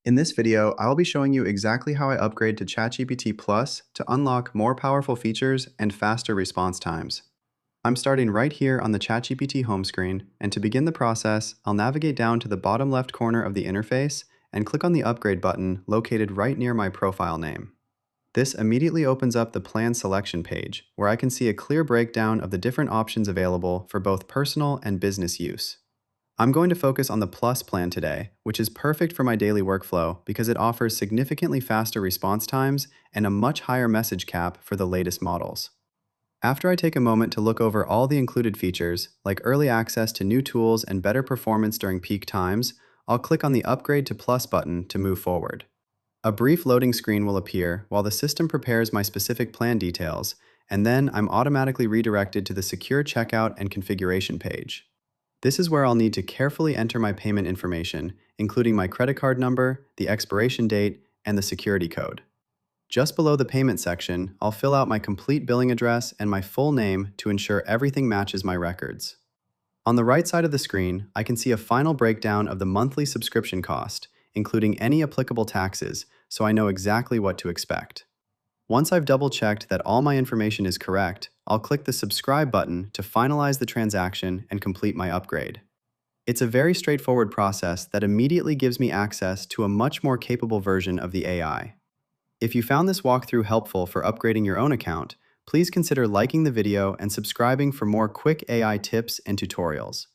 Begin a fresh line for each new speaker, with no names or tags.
In this video, I'll be showing you exactly how I upgrade to ChatGPT Plus to unlock more powerful features and faster response times. I'm starting right here on the ChatGPT home screen, and to begin the process, I'll navigate down to the bottom left corner of the interface and click on the upgrade button located right near my profile name. This immediately opens up the plan selection page, where I can see a clear breakdown of the different options available for both personal and business use. I'm going to focus on the Plus plan today, which is perfect for my daily workflow because it offers significantly faster response times and a much higher message cap for the latest models. After I take a moment to look over all the included features, like early access to new tools and better performance during peak times, I'll click on the Upgrade to Plus button to move forward. A brief loading screen will appear while the system prepares my specific plan details, and then I'm automatically redirected to the secure checkout and configuration page. This is where I'll need to carefully enter my payment information, including my credit card number, the expiration date, and the security code. Just below the payment section, I'll fill out my complete billing address and my full name to ensure everything matches my records. On the right side of the screen, I can see a final breakdown of the monthly subscription cost, including any applicable taxes, so I know exactly what to expect. Once I've double-checked that all my information is correct, I'll click the subscribe button to finalize the transaction and complete my upgrade. It's a very straightforward process that immediately gives me access to a much more capable version of the AI. If you found this walkthrough helpful for upgrading your own account, please consider liking the video and subscribing for more quick AI tips and tutorials.